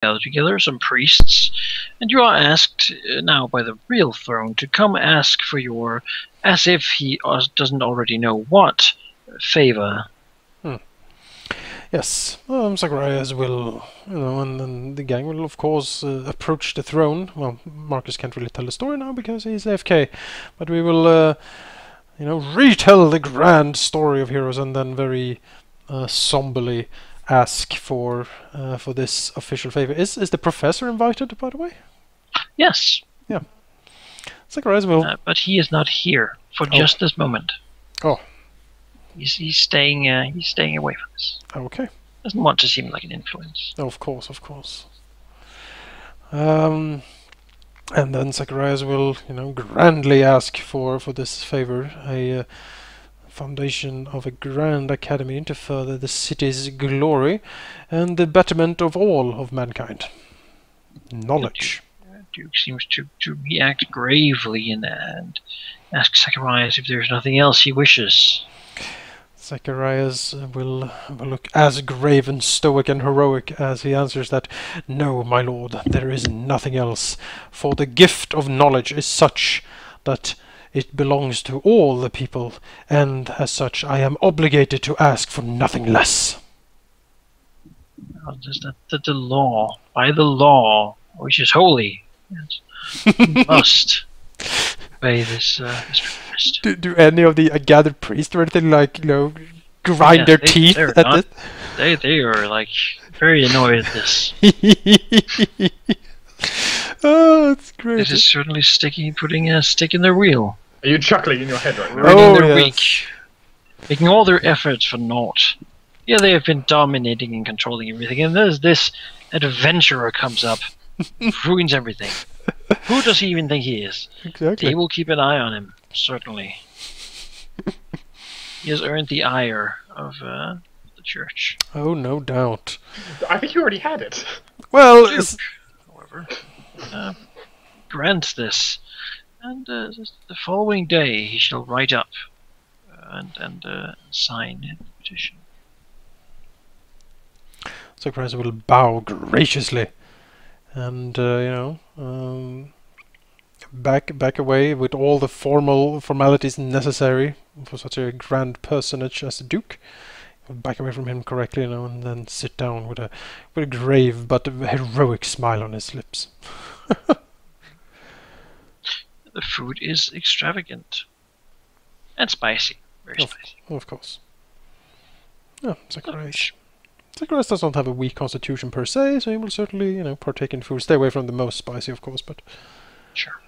gather together some priests, and you are asked now by the real throne to come ask for your, as if he doesn't already know what, favor. Yes, Zacharias will, and then the gang will, of course, approach the throne. Well, Marcus can't really tell the story now because he's AFK, but we will, retell the grand story of heroes, and then very somberly ask for this official favor. Is the professor invited, by the way? Yes. Yeah. Zacharias will. But he is not here for just this moment. Oh. He's staying away from us. Okay. Doesn't want to seem like an influence. Of course. And then Zacharias will, grandly ask for this favor, a foundation of a grand academy to further the city's glory and the betterment of all of mankind. Knowledge. Duke seems to react gravely and ask Zacharias if there's nothing else he wishes. Zacharias will look as grave and stoic and heroic as he answers that, "No, my lord, there is nothing else, for the gift of knowledge is such that it belongs to all the people, and as such I am obligated to ask for nothing less." Just that the law, by the law, which is holy, yes, must obey this request. Do any of the gathered priests or anything grind their teeth at it? They are like very annoyed at this. Oh, that's great. This is certainly putting a stick in their wheel. Are you chuckling in your head right now? Ruining their week, making all their efforts for naught. Yeah, they have been dominating and controlling everything, and there's this adventurer comes up, ruins everything. Who does he even think he is? Exactly. They will keep an eye on him, certainly. He has earned the ire of the church. Oh, no doubt. I think you already had it. Well, Duke, however, grants this, and the following day he shall write up and sign the petition. Zacharias will bow graciously, and back away with all the formalities necessary for such a grand personage as the Duke. Back away from him correctly, and then sit down with a grave but heroic smile on his lips. The food is extravagant and spicy, very spicy. Of course. Yeah, Zacharias does not have a weak constitution per se, so he will certainly, partake in food. Stay away from the most spicy, of course, but sure.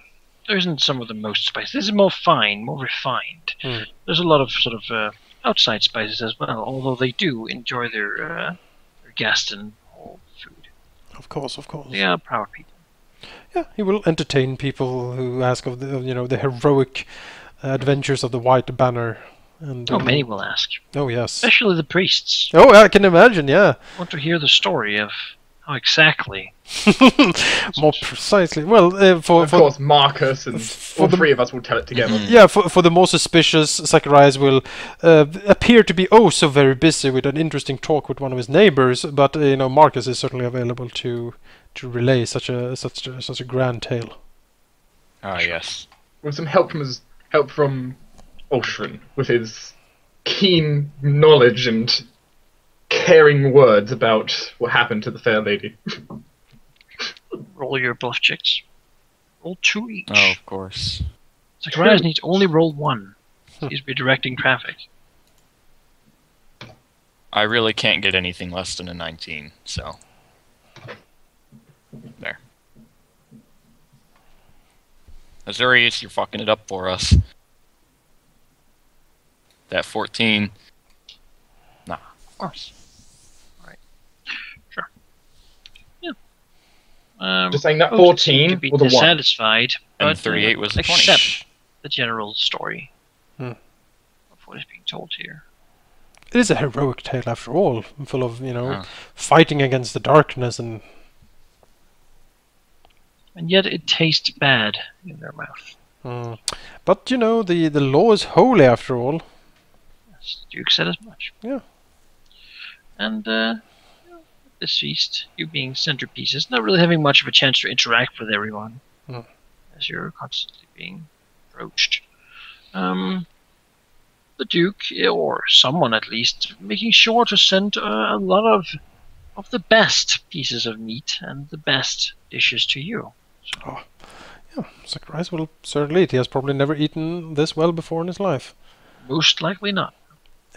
There isn't some of the most spicy. This is more fine, more refined. There's a lot of sort of outside spices as well, although they do enjoy their Gaston food. Of course. They are proud people. Yeah, he will entertain people who ask of the heroic adventures of the White Banner. And many will ask. Oh, yes. Especially the priests. Oh, I can imagine, yeah. Want to hear the story of how exactly. More precisely. Well, of course, Marcus and all three of us will tell it together. Yeah, for the more suspicious, Zacharias will appear to be so very busy with an interesting talk with one of his neighbors, but Marcus is certainly available to relay such a grand tale. Ah, yes. With some help from Ultron, with his keen knowledge and caring words about what happened to the fair lady. Roll your bluff checks. Roll 2 each. Oh, of course. Zacharias needs only roll 1. He's redirecting traffic. I really can't get anything less than a 19, so... There. Azurius, you're fucking it up for us. That 14... Nah. Of course. Alright. Sure. Yeah. Just saying that 14 to be was a 1. dissatisfied, And but 38 was a 20. accept the general story Hmm. of what is being told here. It is a heroic tale after all, full of, fighting against the darkness and... And yet it tastes bad in their mouth. But, the law is holy after all. Yes, Duke said as much. Yeah. And this feast, you being centerpieces, not really having much of a chance to interact with everyone, as you're constantly being approached. The Duke, or someone at least, making sure to send a lot of the best pieces of meat and the best dishes to you. So, Yeah, Zacharias will certainly eat. He has probably never eaten this well before in his life. most likely not.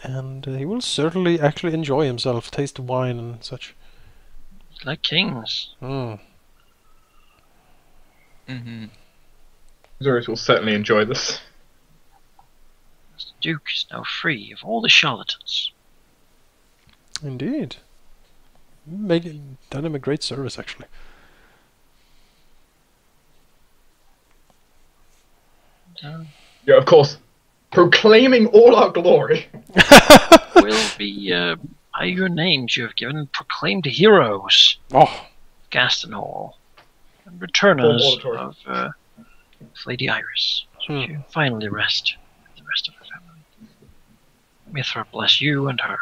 And he will certainly actually enjoy himself, taste wine and such. Like kings. Mm. Mm-hmm. Zurus will certainly enjoy this. The Duke is now free of all the charlatans. Indeed. Done him a great service, actually. Yeah, of course. Proclaiming all our glory. Will be, by your names you have given, proclaimed heroes, Oh, Gaston Hall, and returners Auditory. of Lady Iris. So you can finally rest with the rest of her family. Mithra bless you and her.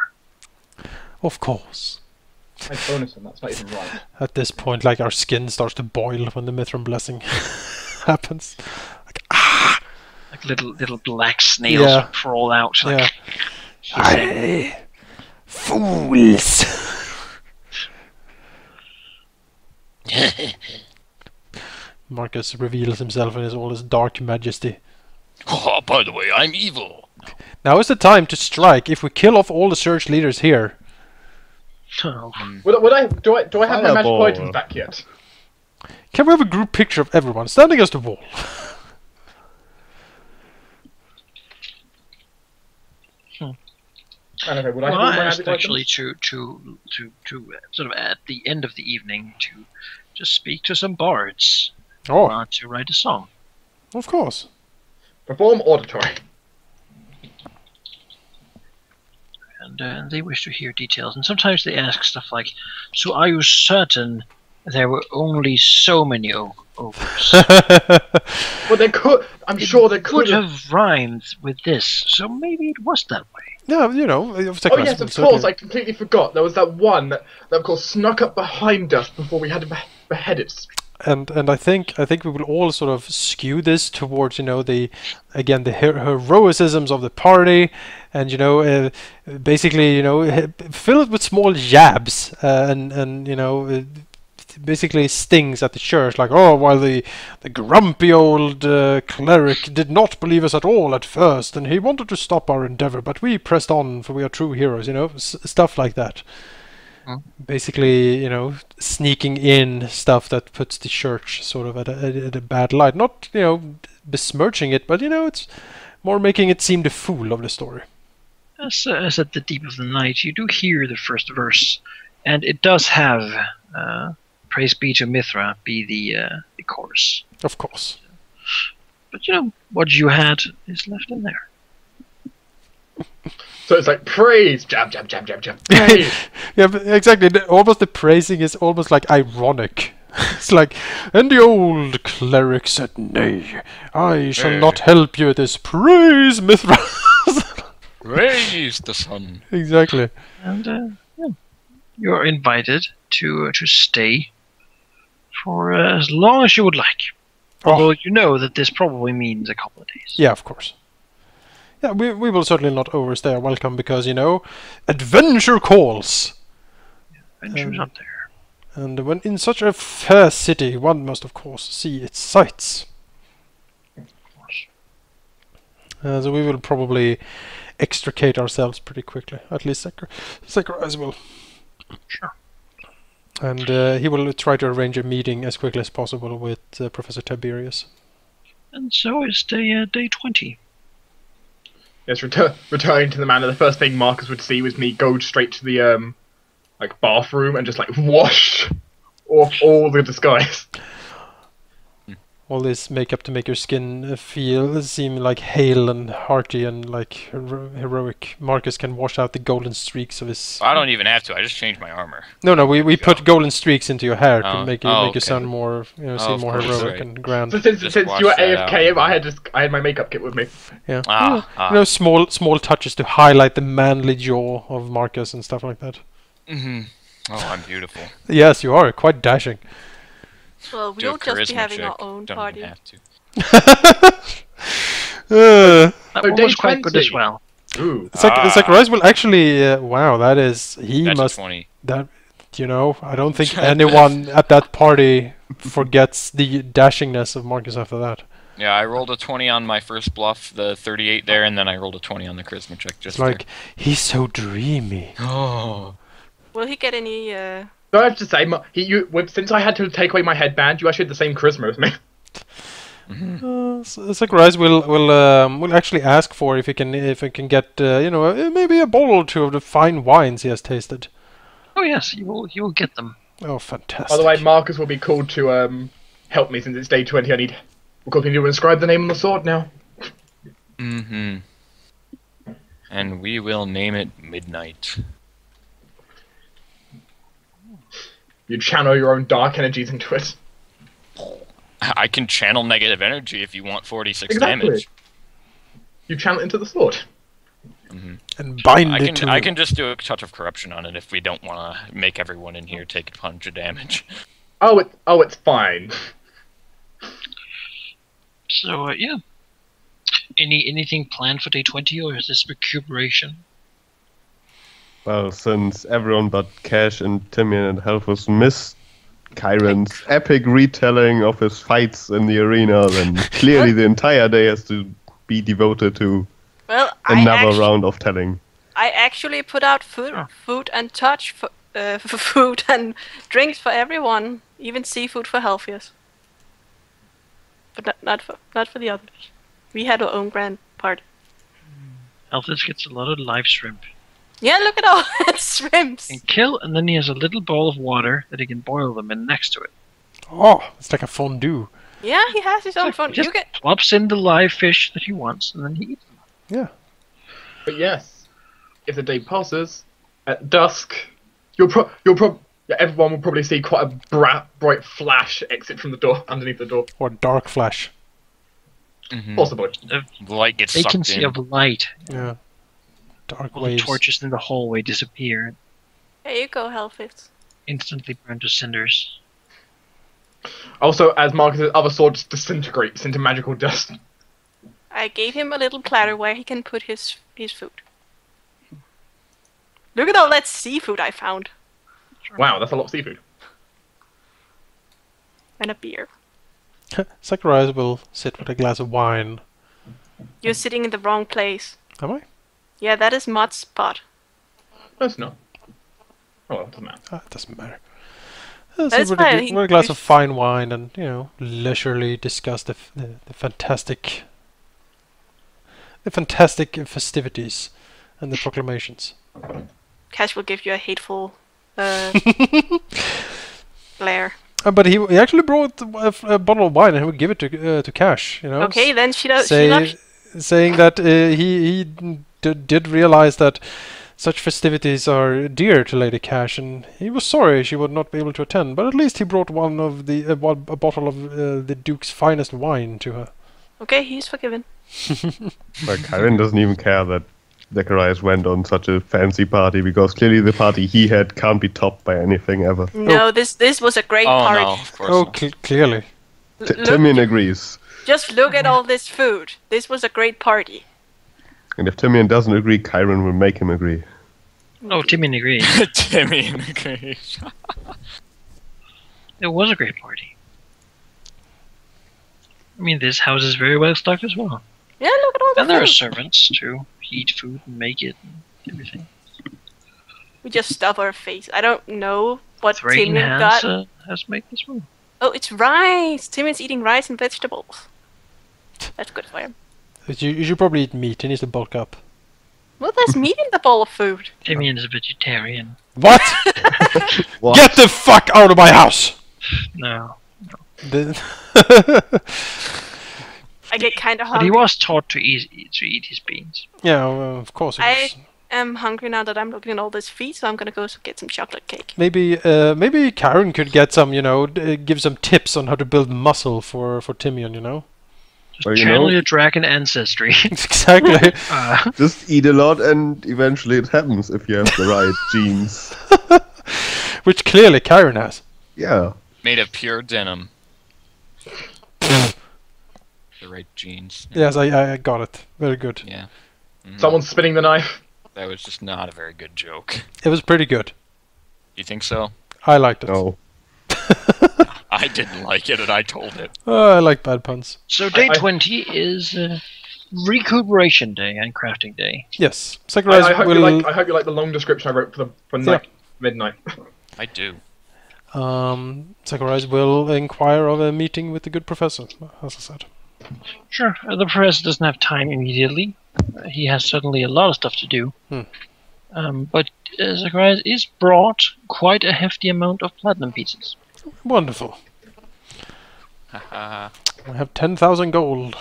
of course. My bonus, and that's not even right. At this point, like, our skin starts to boil when the Mithran blessing happens. Like little black snails Yeah. crawl out. Like, Yeah. Aye, fools! Marcus reveals himself in all his dark majesty. Oh, by the way, I'm evil. Now is the time to strike. If we kill off all the search leaders here, Oh, Do I have my magical Fireball. items back yet? can we have a group picture of everyone standing against the wall? Okay, would I have well, all I my asked magical actually items? to sort of at the end of the evening to just speak to some bards who Oh, want to write a song. of course. Perform auditory. And they wish to hear details. And sometimes they ask stuff like, "So are you certain there were only so many ogres?" Well, there could. I'm sure there Could could have. have rhymed with this, so maybe it was that way. Yeah, you know, Oh yes, of course. I completely forgot. There was that one that of course snuck up behind us before we had to behead it. And I think we will all sort of skew this towards, you know, the heroicisms of the party, and you know, basically, you know, fill it with small jabs, and you know, basically stings at the church, like, oh, while the grumpy old cleric did not believe us at all at first, and he wanted to stop our endeavor, but we pressed on, for we are true heroes, you know, stuff like that. Basically, you know, sneaking in stuff that puts the church sort of at a bad light. Not, you know, besmirching it, but, you know, it's more making it seem the fool of the story. As at the deep of the night, you do hear the first verse, and it does have "Praise be to Mithra" be the chorus. Of course. But you know what you had is left in there. So it's like praise, jab, jab, jab, jab, jab, praise. Yeah, but exactly. Almost the praising is almost like ironic. It's like, and the old cleric said, "Nay, I shall not help you at this. Praise Mithra." Praise the sun. Exactly. And yeah, you're invited to stay for as long as you would like. Although you know that this probably means a couple of days. Yeah, of course. Yeah, we will certainly not overstay our welcome because, you know, adventure calls. Adventures up there. And when in such a fair city, one must, of course, see its sights. Of course. So we will probably extricate ourselves pretty quickly. At least Zacharias will. Sure. And he will try to arrange a meeting as quickly as possible with Professor Tiberius. And so it's day 20. Yes, returning to the manor, the first thing Marcus would see was me go straight to the like bathroom and just like wash off all the disguise. All this makeup to make your skin seem like hale and hearty and like heroic. Marcus can wash out the golden streaks of his... I don't even have to. I just changed my armor. No, we put golden streaks into your hair to Oh. make you Okay. sound more, you know, Oh, seem of more course, heroic right. and grand. So since Just you were wash that AFK, I had my makeup kit with me. Yeah. Ah, You know, small touches to highlight the manly jaw of Marcus and stuff like that. Mm-hmm. Oh, I'm beautiful. Yes, you are quite dashing. Well, Do a we'll just be charisma having check. our own Don't party. even have to. That Oh, one day was quite good as 20. well. Ooh. Zacharias will actually. Wow, that is. He That's must. a 20. That. You know, I don't think anyone at that party forgets the dashingness of Marcus after that. Yeah, I rolled a 20 on my first bluff, the 38 there, and then I rolled a 20 on the charisma check. It's Just like, he's so dreamy. there. Oh. Will he get any? So I have to say, since I had to take away my headband, you actually had the same charisma as me. Zacharias will actually ask for if he can get maybe a bottle or two of the fine wines he has tasted. Oh yes, you will get them. Oh, fantastic! By the way, Marcus will be called to help me since it's day 20. We'll need to inscribe the name on the sword now. Mm-hmm. And we will name it Midnight. You channel your own dark energies into it. I can channel negative energy if you want 46 Exactly. damage. You channel it into the sword. and bind I it can to. I can just do a touch of corruption on it if we don't want to make everyone in here take a punch of damage. It's fine. So yeah. Anything planned for day 20, or is this recuperation? Well, since everyone but Cash and Timian and Helfus missed Kyron's epic retelling of his fights in the arena, then clearly the entire day has to be devoted to Well, another round of telling. I actually put out food and touch for food and drinks for everyone, even seafood for Helfius. But not for the others. We had our own grand party. Alphys gets a lot of live shrimp. Yeah, look at all that shrimps. And kill, and then he has a little bowl of water that he can boil them in next to it. Oh, it's like a fondue. Yeah, he has his own fun. He just You get plops in the live fish that he wants, and then he eats them. Yeah. But yes, if the day passes, at dusk, everyone will probably see quite a bright flash exit from the door, underneath the door. Or dark flash. Possibly. The light gets sucked Vacancy in. of light. Yeah. Dark All the waves. torches in the hallway disappear, There you go, Helfius. instantly burned to cinders. Also, as Marcus's other sword disintegrates into magical dust. I gave him a little platter where he can put his food. Look at all that seafood I found. Wow, that's a lot of seafood. And a beer. Zacharias will sit with a glass of wine. You're sitting in the wrong place. Am I? Yeah, that is Mod's spot. No, it's not. Oh well, doesn't matter. It doesn't matter. That's Sit fine, with a glass of fine wine and, leisurely discuss the fantastic festivities and the proclamations. Cash will give you a hateful glare. But he actually brought a bottle of wine and he would give it to Cash. Okay, then she does. Saying that he did realize that such festivities are dear to Lady Cash, and he was sorry she would not be able to attend. But at least he brought a bottle of the Duke's finest wine to her. Okay, he's forgiven. But Kyron doesn't even care that Zacharias went on such a fancy party, because clearly the party he had can't be topped by anything ever. No, this was a great Oh party. no, of course not. Clearly. Timian agrees. Just look at all this food. This was a great party. And if Timian doesn't agree, Kyron will make him agree. Oh, Timian agrees. Timmy agrees. It was a great party. I mean, this house is very well stocked as well. Yeah, look at all the And there are food. servants to heat food and make it and everything. We just stuff our face. I don't know what Thrain Timian got. has made this one. Oh, it's rice. Timian's eating rice and vegetables. That's good for him. You should probably eat meat. He needs to bulk up. Well, there's meat in the bowl of food. Timian is a vegetarian. What? What? Get the fuck out of my house! No. I get kind of But he hungry. was taught to eat his beans. Yeah, of course. I am hungry now that I'm looking at all this feed, so I'm gonna go get some chocolate cake. Maybe Karen could get some, give some tips on how to build muscle for Timian, Just Well, channel your dragon ancestry. Exactly. Just eat a lot and eventually it happens if you have the right genes. Which clearly Kyron has. Yeah. Made of pure denim. The right jeans. Yes, I got it. Very good. Yeah. Mhm. Someone's spinning the knife. That was just not a very good joke. It was pretty good. You think so? I liked it. No. I didn't like it, and I told it. I like bad puns. So day I- 20 is recuperation day and crafting day. Yes. I Sakurai hope will... you like the long description I wrote for night, midnight. I do. Sakurai will inquire of a meeting with the good professor, as I said. Sure, the professor doesn't have time immediately. He has certainly a lot of stuff to do. But Zacharias is brought quite a hefty amount of platinum pieces. Wonderful. Haha. We have 10,000 gold.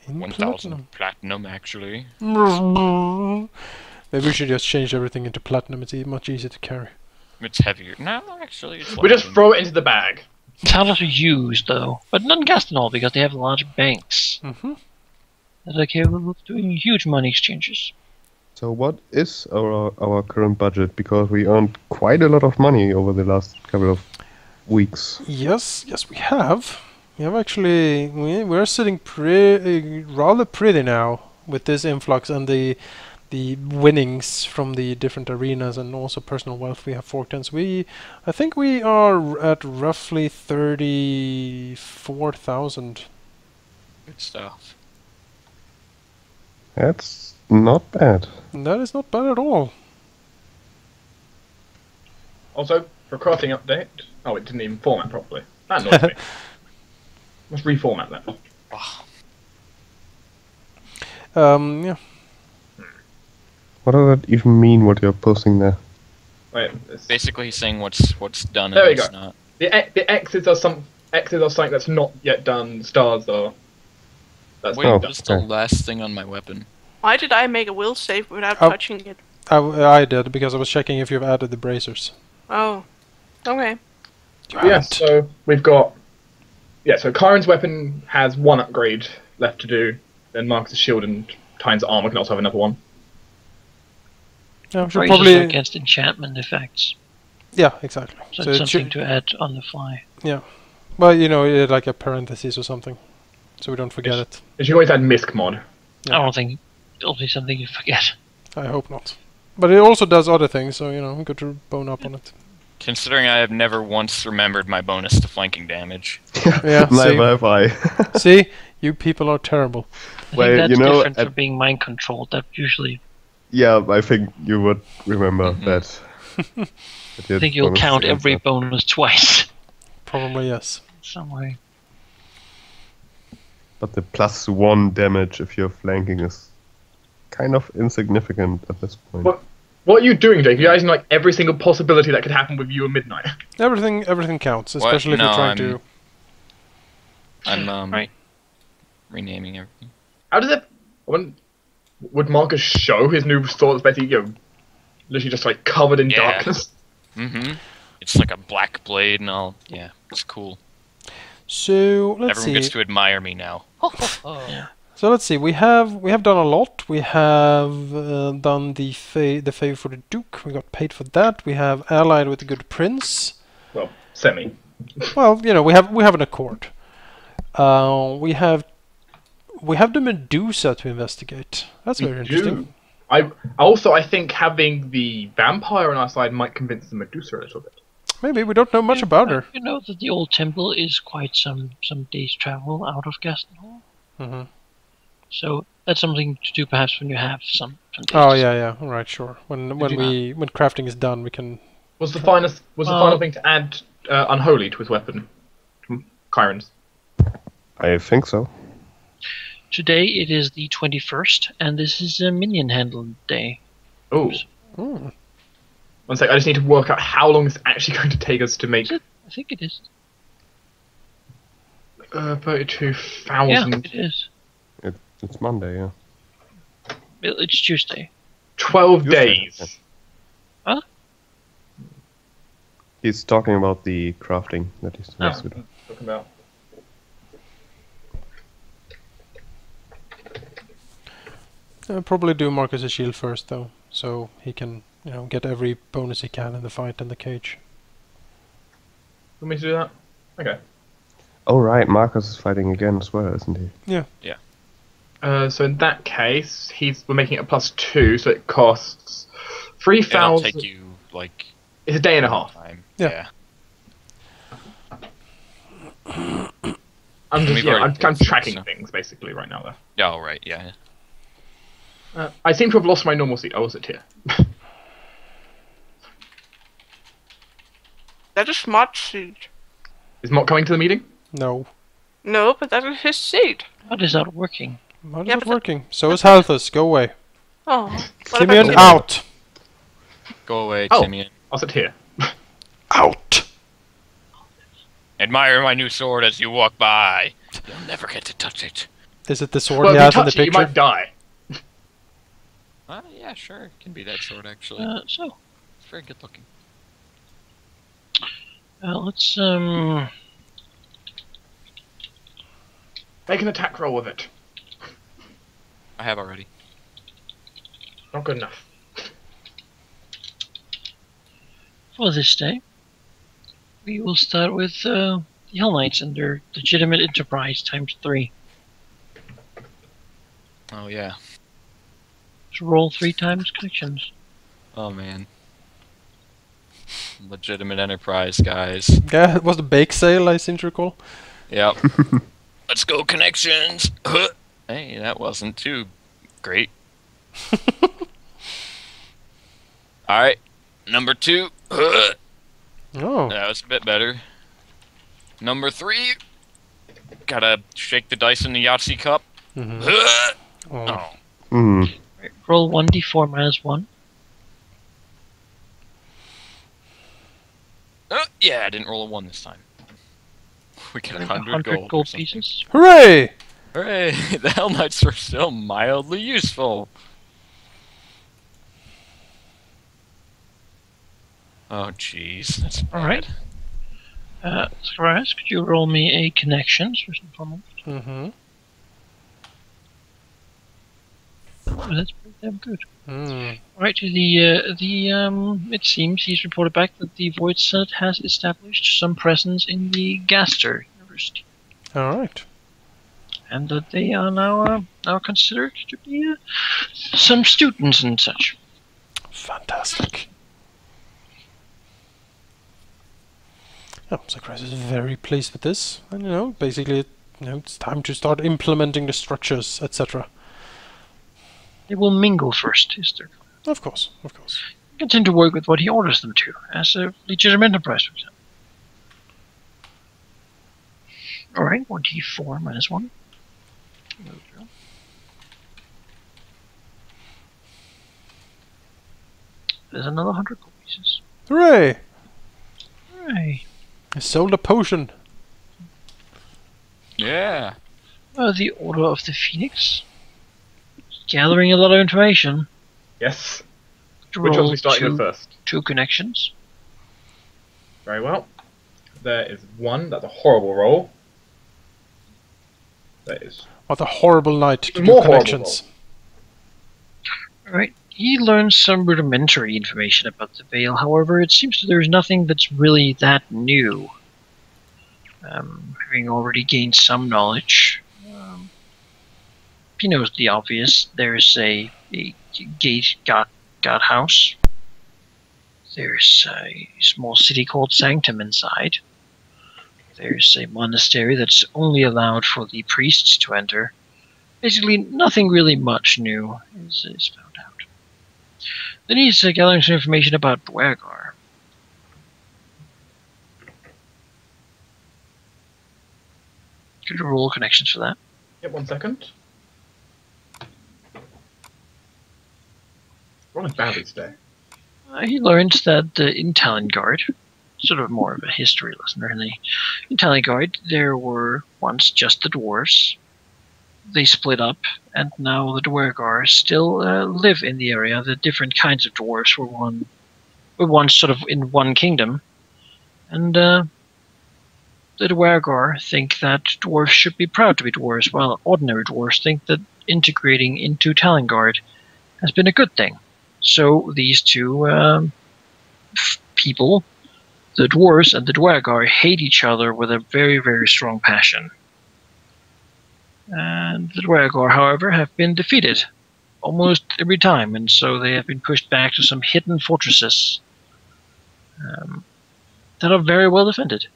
In 1,000 platinum, actually. platinum. Maybe we should just change everything into platinum. It's much easier to carry. It's heavier. No, actually, it's We just lighter. throw it into the bag. It's harder to use, though, but not in Gastonol because they have large banks. Mm-hmm. They're capable of doing huge money exchanges. So what is our current budget? Because we earned quite a lot of money over the last couple of weeks. Yes, we have. We have actually. We're sitting rather pretty now with this influx and the winnings from the different arenas and also personal wealth we have forked in. So I think we are at roughly 34,000. Good stuff. That's not bad. That is not bad at all. Also, for crafting update. Oh, it didn't even format properly. That annoys me. Let's reformat that. Yeah. What does that even mean, what you're posting there? Wait, Basically, he's saying what's done There and we what's go. not. the X's are something that's not yet done. Stars are. That's Wait, been Oh, done. what's the okay. last thing on my weapon? Why did I make a will save without Oh. touching it? I did because I was checking if you've added the bracers. Oh. Okay. You Yeah, haven't. so we've got. Yeah, so Kyron's weapon has one upgrade left to do. Then Marcus' shield and Tyne's armor can also have another one. Yeah, we should Bracers probably. are against enchantment effects, Yeah, exactly. so So it's it something should, to add on the fly. well, like a parenthesis or something, so we don't forget it. And you can always add Misk mod. Yeah. I don't think it'll be something you forget. I hope not. But it also does other things, so good to bone up on it. Considering I have never once remembered my bonus to flanking damage. Yeah, Neither have I. See, you people are terrible. I Well, think that's you know, different at- from being mind controlled. That usually, Yeah, I think you would remember Mhm. that. I think you'll count every bonus twice. Probably yes. Some way. But the +1 damage if you're flanking is kind of insignificant at this point. What are you doing, Jake? You're using like every single possibility that could happen with you at midnight. Everything counts, What? especially if No, you're trying I'm- to. I'm Right. renaming everything. How does it? Would Marcus show his new sword that's basically literally just like covered in Yeah. darkness? Mm-hmm. It's like a black blade and all. Yeah, it's cool. So let's Everyone see. gets to admire me now. So let's see. We have done a lot. We have done the favor for the Duke. We got paid for that. We have allied with the good prince. Well, semi. Well, we have an accord. We have the Medusa to investigate. That's very interesting. I think having the vampire on our side might convince the Medusa a little bit. Maybe we don't know much about her. You know that the old temple is quite some days' travel out of Gastonhall. Hmm. So that's something to do perhaps when you have some days. Oh yeah. All right, sure. When you when crafting is done, we can. Was the final thing to add unholy to his weapon? From Kyron's. I think so. Today it is the 21st, and this is a minion handle day. Oh, Hmm. one sec. I just need to work out how long it's actually going to take us to make Is it? I think it is. 32,000. Yeah, it is. It's Monday, yeah. It's Tuesday. 12 Tuesday, days. okay. Huh? He's talking about the crafting that he's Oh. talking Talking about. Probably do Marcus' shield first though, so he can get every bonus he can in the fight in the cage. Want me to do that? Okay. Oh right, Marcus is fighting again as well, isn't he? So in that case, we're making it a +2, so it costs It'll 3,000. take you like It's a day and a half. time. Yeah. I'm We've I'm already played tracking so. things basically right now Oh right, yeah. though. I seem to have lost my normal seat. Oh, was it here? That is Smart's seat. Is Mott coming to the meeting? No. No, but that is his seat. How is that working? How is Yeah, it but working? So is Halthus. Go away. Oh. What Timian, about out! Go away, Oh. Timian. I'll sit here. Out! Admire my new sword as you walk by. You'll never get to touch it. Is it the sword Well, he if you has in the touch it, you picture? might die. Yeah, sure. It can be that sword actually. So, It's very good looking. let's Make an attack roll with it. I have already. Not good enough. for this day, we will start with the Hell Knights and their legitimate enterprise ×3. Oh yeah. So roll 3 times connections. Oh man. Legitimate enterprise, guys. Yeah, it was the bake sale, I seem to recall. Yep. Let's go connections. Hey, that wasn't too great. Alright. Number 2. That Oh. was a bit better. Number 3. Gotta shake the dice in the Yahtzee cup. Mm-hmm. Oh. Oh. Hmm. Right, roll 1d4 -1. Yeah, I didn't roll a 1 this time. We get 100 100 gold. or gold something. pieces. Hooray! Hooray! The Hell Knights are still mildly useful. Oh, jeez. That's bad. Alright. Scaras, could you roll me a connections first and foremost? Mm-hmm. Oh, that's pretty damn good. Mm. Right, it seems he's reported back that the Void Senate has established some presence in the Gaster University, Alright. and that they are now considered to be some students and such. Fantastic. Oh, Zacharias is very pleased with this, and basically, it's time to start implementing the structures, etc. They will mingle first, is there? Of course, of course. Continue to work with what he orders them to, as a legitimate enterprise, for example. Alright, 1d4 -1. There we go. There's another 100 gold pieces. Hooray! Hooray. I sold a potion. Yeah. The Order of the Phoenix. Gathering a lot of information. Yes. To Which one's roll we starting with first? 2 connections. Very well. There is 1. That's a horrible roll. That is. What a horrible night to Even do more horrible connections. Alright, he learns some rudimentary information about the Veil, however, it seems that there's nothing that's really that new. Having already gained some knowledge, he knows the obvious. There's a gate god house. There's a small city called Sanctum inside. There's a monastery that's only allowed for the priests to enter. Basically, nothing really much new is found out. Then he's gathering some information about Dwergar. Could you roll connections for that? Yep, 1 second. Rolling badly today. He learns that in Talengard, sort of more of a history lesson, really. In Talengard, there were once just the dwarves. They split up, and now the Dwergar still live in the area. The different kinds of dwarves were once sort of in one kingdom, and the Dwergar think that dwarves should be proud to be dwarves, while ordinary dwarves think that integrating into Talengard has been a good thing. So these two people, the dwarves and the Dwargar, hate each other with a very, very strong passion. And the Dwargar, however, have been defeated almost every time, and so they have been pushed back to some hidden fortresses that are very well defended,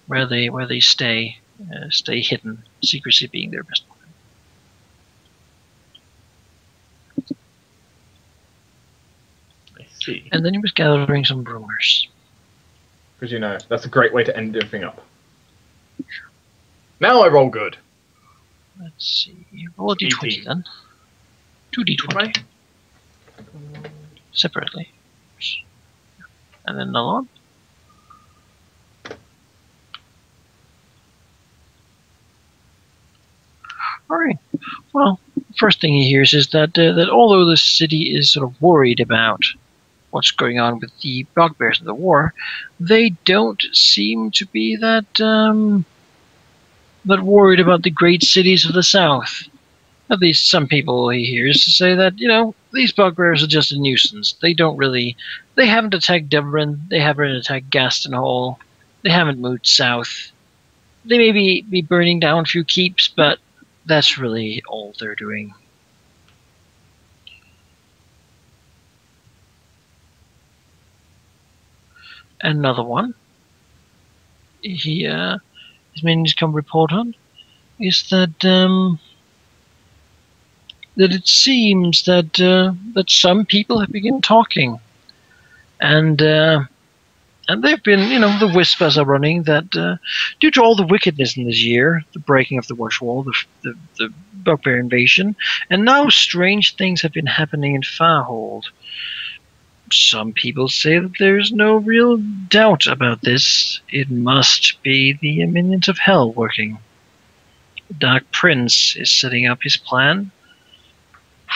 where they stay hidden, secrecy being their best weapon. I see. And then he was gathering some rumors. Because, you know, that's a great way to end everything up. Now I roll good. Let's see. Roll a d20 18. then. 2d20 20? separately. And then another one. Alright. Well, first thing he hears is that that although the city is sort of worried about what's going on with the bugbears of the war, they don't seem to be that that worried about the great cities of the south. At least some people he hears say that, you know, these bugbears are just a nuisance. They haven't attacked Deverin, they haven't attacked Gaston Hall, they haven't moved south. They may be burning down a few keeps, but that's really all they're doing. Another one his men has come report on is that that it seems that that some people have begun talking, and they've been, you know, the whispers are running that due to all the wickedness in this year, the breaking of the Watch Wall, the bugbear invasion, and now strange things have been happening in Farhold. Some people say that there's no real doubt about this. It must be the minions of hell working. The Dark Prince is setting up his plan.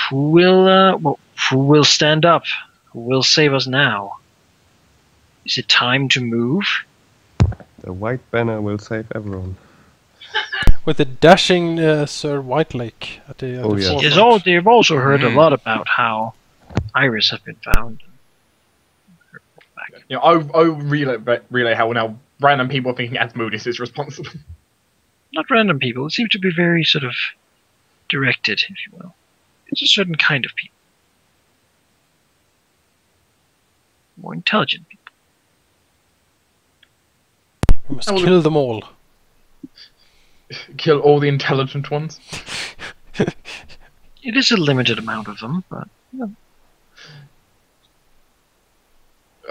Who will stand up? Who will save us now? Is it time to move? The white banner will save everyone. With the dashing Sir Whitelake at the Oh, yeah. forefront. They've also heard a lot about how Iris has been found. You know, I relay how now random people thinking Asmodeus is responsible. Not random people. It seems to be very sort of directed, if you will. It's a certain kind of people. More intelligent people. We must kill them all. Kill all the intelligent ones. It is a limited amount of them, but you know.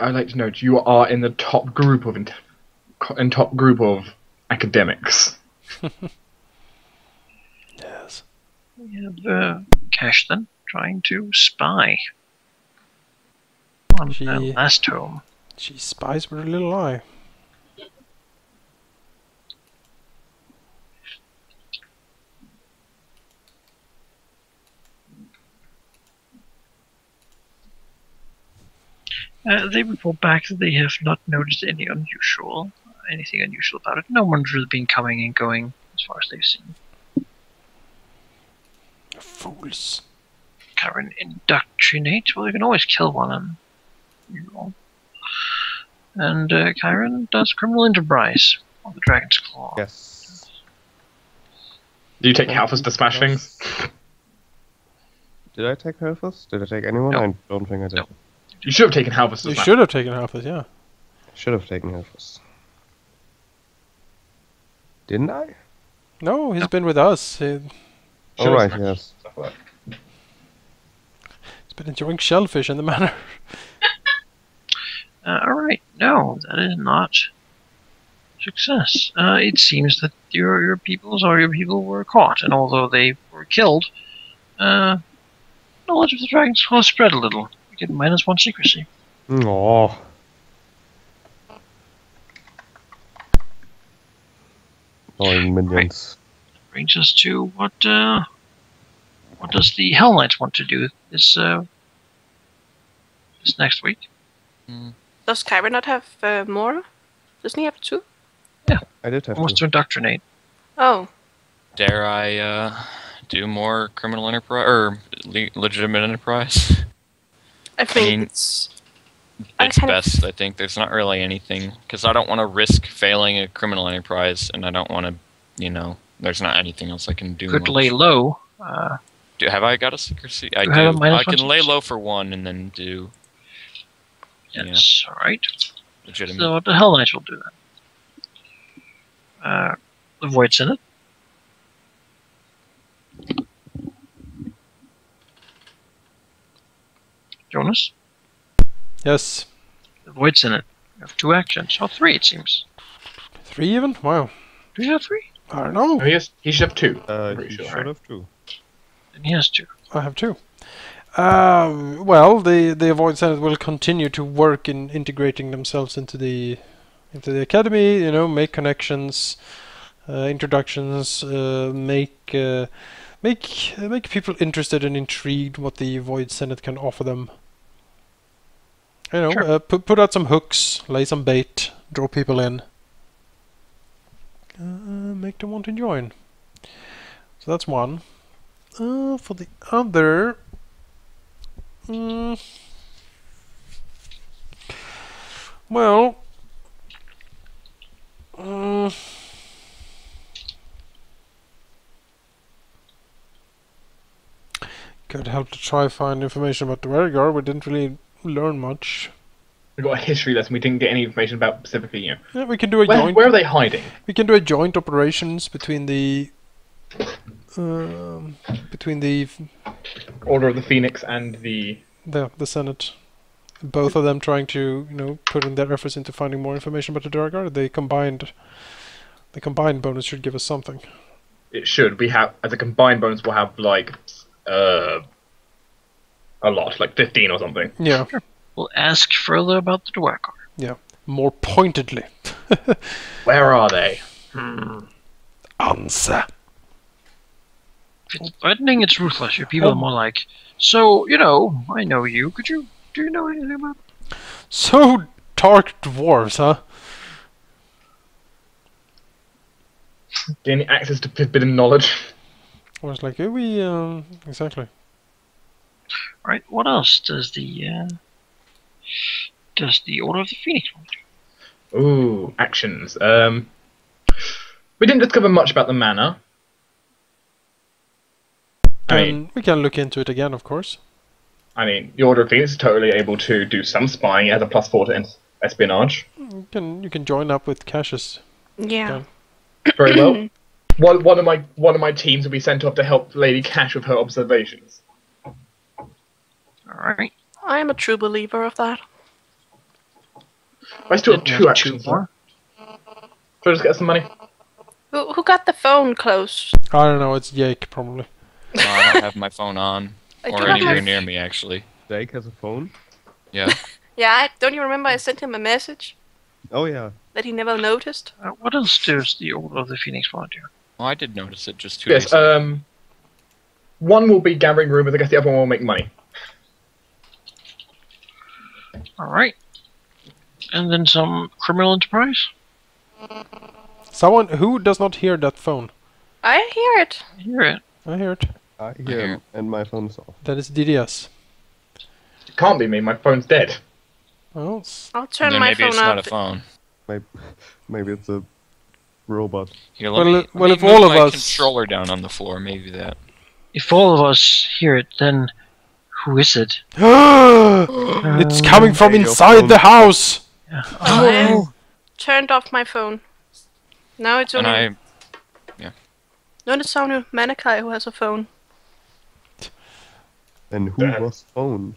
I'd like to note you are in the top group of top group of academics. Yes. We have Cash then trying to spy on last home. She spies with her little eye. They report back that they have not noticed anything unusual about it. No one's really been coming and going as far as they've seen. Fools. Karen, indoctrinate? Well, you can always kill one and you know. And Kyron does criminal enterprise on the Dragon's Claw. Yes. Do you take Halfus to smash things? Did I take Halfus? Did I take anyone? No. I don't think I did. No. You should have taken Halfus to You smash. should have taken Halfus, yeah. Should have taken Halfus. Didn't I? No, he's been with us. He's Alright, yes. been enjoying shellfish in the manor. Alright, no, that is not success. It seems that your people were caught, and although they were killed, knowledge of the Dragon's Claw spread a little. You get -1 secrecy. Aww. Annoying minions. Brings us to what does the Hell Knights want to do this next week? Does Kyra not have more? Doesn't he have 2? I did have Wants to. to indoctrinate. Oh, Dare I do more criminal enterprise or legitimate enterprise? I think mean, it's It's kind of- best, I think. There's not really anything, because I don't want to risk failing a criminal enterprise, and I don't want to, there's not anything else I can do. Could much. lay low. Have I got a secrecy? I You have a do. minus I can one lay secrecy? low for one and then do Yes, alright. legitimate. So the Hell Knights will do that. The Void Senate. Jonas? Yes. The Void Senate. You have 2 actions. Or 3, it seems. 3 even? Wow. Do you have 3? I don't know. Oh, he should have 2. I'm pretty He sure. should have two. Then he has 2. I have 2. Well, the Void Senate will continue to work in integrating themselves into the academy. You know, make connections, introductions, make people interested and intrigued what the Void Senate can offer them. You know, Sure. put out some hooks, lay some bait, draw people in, make them want to join. So that's one. For the other, well, could help to try find information about the Vergar. We didn't really learn much. We got a history lesson. We didn't get any information about specifically. Yeah, we can do a Where, joint. where are they hiding? We can do a joint operations between the Order of the Phoenix and the. the Senate. Both of them trying to put in their efforts into finding more information about the Durgar. The combined bonus should give us something. It should. We have as a combined bonus. We'll have like a lot, like 15 or something. Yeah, We'll ask further about the Dwarkar. more pointedly. Where are they? Answer. If it's threatening, it's ruthless. Your people are more like, so, I know you. Do you know anything about it? So dark dwarves, huh? Gaining access to forbidden knowledge. I was like, exactly. Right, what else does the Order of the Phoenix want to do? Ooh, actions. We didn't discover much about the manor. We can look into it again, of course. The Order of Phoenix is totally able to do some spying. It has a +4 to espionage. You can join up with Cassius. Yeah. Very well. One of my teams will be sent off to help Lady Cash with her observations. Alright. I am a true believer of that. I still have You 2 have actions. 2 more. Should I just get some money? Who got the phone close? I don't know. It's Jake probably. No, I don't have my phone on. I do Or have anywhere my- near me, actually. Jake has a phone? Yeah. Yeah, don't you remember I sent him a message Oh, yeah. that he never noticed? What else does the Order of the Phoenix want to do? Well, I did notice it just 2 Yes. days ago. One will be gathering rumors. I guess the other one will make money. Alright. And then some criminal enterprise? Someone who does not hear that phone. I hear it. Hear it. I hear it. I hear him, and my phone's off. That is DDS. It can't be me. My phone's dead. Well, I'll And turn then my maybe phone it's not a off. phone. Maybe it's a robot. Here, Well, let me if move all of my us- controller down on the floor, maybe that. If all of us hear it, then who is it? it's coming from Radio inside phone. the house. I turned off my phone. Now it's And only... I. No, it's only Manakai who has a phone. And who Damn. was phone?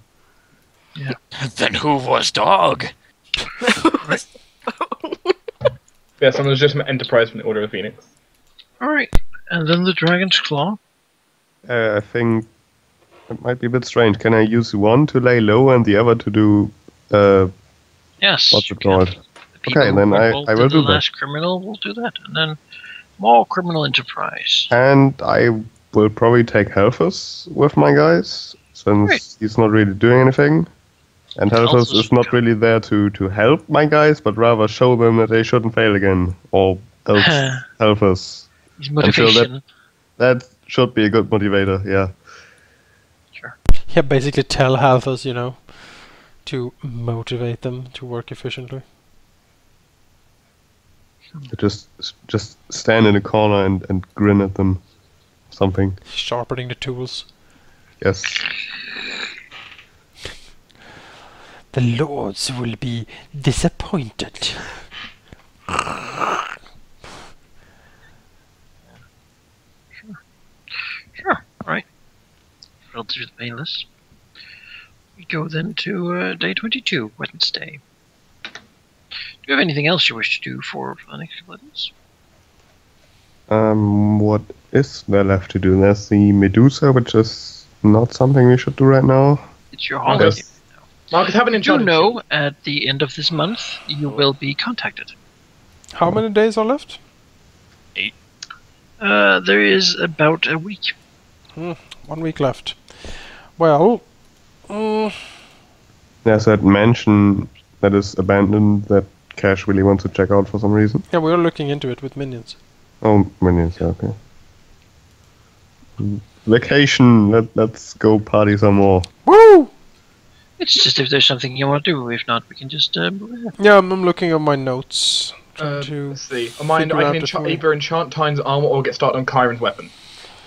Then who was dog? Yes, I'm a legitimate enterprise from the Order of the Phoenix. Alright. And then the Dragon's Claw. I think it might be a bit strange. Can I use one to lay low and the other to do Yes. what's you it can. called? The people Okay, then who I involved will in do the that. last criminal will do that. And then more criminal enterprise. And I will probably take Helfus with my guys, since Great. he's not really doing anything. And Helfus Helfus is not really there to help my guys, but rather show them that they shouldn't fail again. Or else Helfus. His sure motivation. That should be a good motivator, yeah. Yeah, basically tell Halthus, to motivate them to work efficiently. Just stand in a corner and grin at them. Something. Sharpening the tools. Yes. The lords will be disappointed. Sure. Alright. Roll through the main list. We go then to day 22, Wednesday. Do you have anything else you wish to do for the next couple of days? What is there left to do? There's the Medusa, which is not something we should do right now. It's your Marcus, holiday. Marcus, have an You intelligence. know, at the end of this month, you will be contacted. How many days are left? There is about a week. 1 week left. Well, There's that mansion that is abandoned that Cash really wants to check out for some reason. yeah, we are looking into it with minions. Oh, minions, yeah, okay. Vacation, let's go party some more. Woo! It's just if there's something you want to do. If not, we can just move ahead. Yeah, I'm looking at my notes. Trying to Let's see. On mine, figure I out can the story. either enchant Tyne's armor or get started on Chiron's weapon.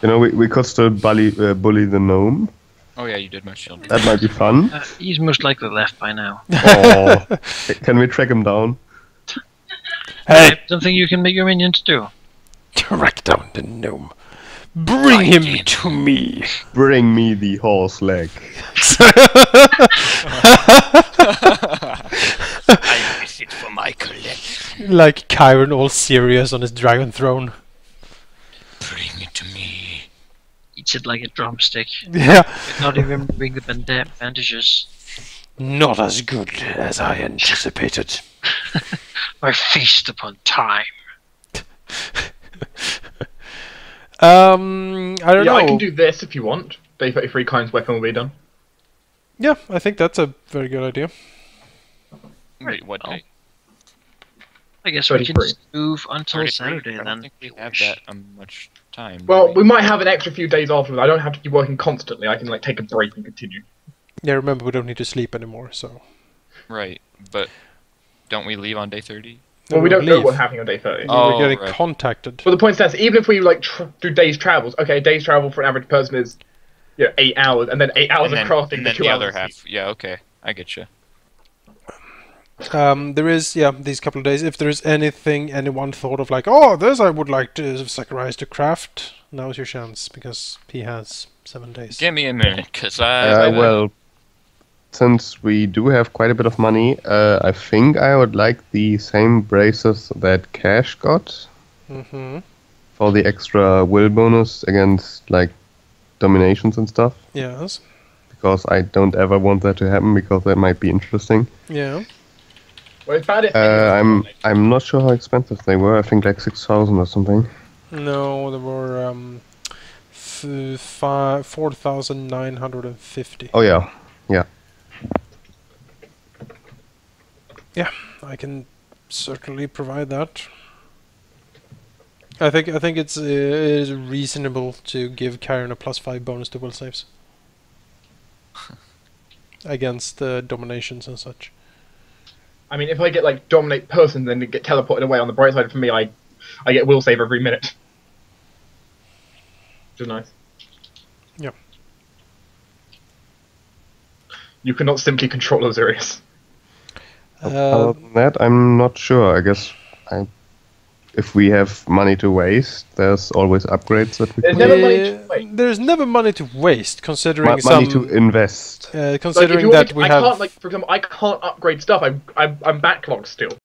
You know, we could still bully the gnome. Oh yeah, you did my shield. That might be fun. He's most likely left by now. Oh, can we track him down? Hey, Something you can make your minions do. track down the gnome. Bring him to me. Bring me the horse leg. I miss it for my collection. Like Chiron, all serious on his dragon throne. Bring it to me. Eats it like a drumstick. Yeah, Not even moving the bandages. not as good as I anticipated. I feast upon time. I don't Yeah, know. I can do this if you want. Day 33 Chiron's weapon will be done. Yeah, I think that's a very good idea. Wait, what well, day? I guess we can 33. just move until 33? Saturday I don't then. think we if you have wish. that much time. do Well, we might have an extra few days afterwards. I don't have to keep working constantly. I can like take a break and continue. Yeah, remember we don't need to sleep anymore, so. Right, but don't we leave on day 30? Well, we don't know leave. what's happening on day 30. Oh, We're getting right. contacted. But the point stands, even if we like do days travels, okay, days travel for an average person is 8 hours, and then 8 hours and of then, crafting and for then 2 the hours. other of half. sleep. Yeah, okay, I get you. There is, these couple of days. If there is anything anyone thought of, like, oh, this I would like to Zacharias to craft, now's your chance, because he has 7 days. Give me a minute, cause I Well, since we do have quite a bit of money, I think I would like the same braces that Cash got Mm-hmm. for the extra will bonus against like dominations and stuff. Yes. Because I don't ever want that to happen because that might be interesting. Yeah. Well, it's bad if I'm not sure how expensive they were. I think like 6,000 or something. No, there were 4,950. Oh yeah, Yeah, I can certainly provide that. I think it is reasonable to give Karen a +5 bonus to will saves against dominations and such. I mean, if I get like dominate person, then get teleported away. On the bright side for me, I get will save every minute, which is nice. Yeah. You cannot simply control Osiris. Other than that, I'm not sure. I guess if we have money to waste, there's always upgrades that we There's can never money to waste. There's never money to waste, considering money some. to invest. Like, if Considering you want me that to, we I have. can't, like, for example, I can't upgrade stuff. I'm backlogged still.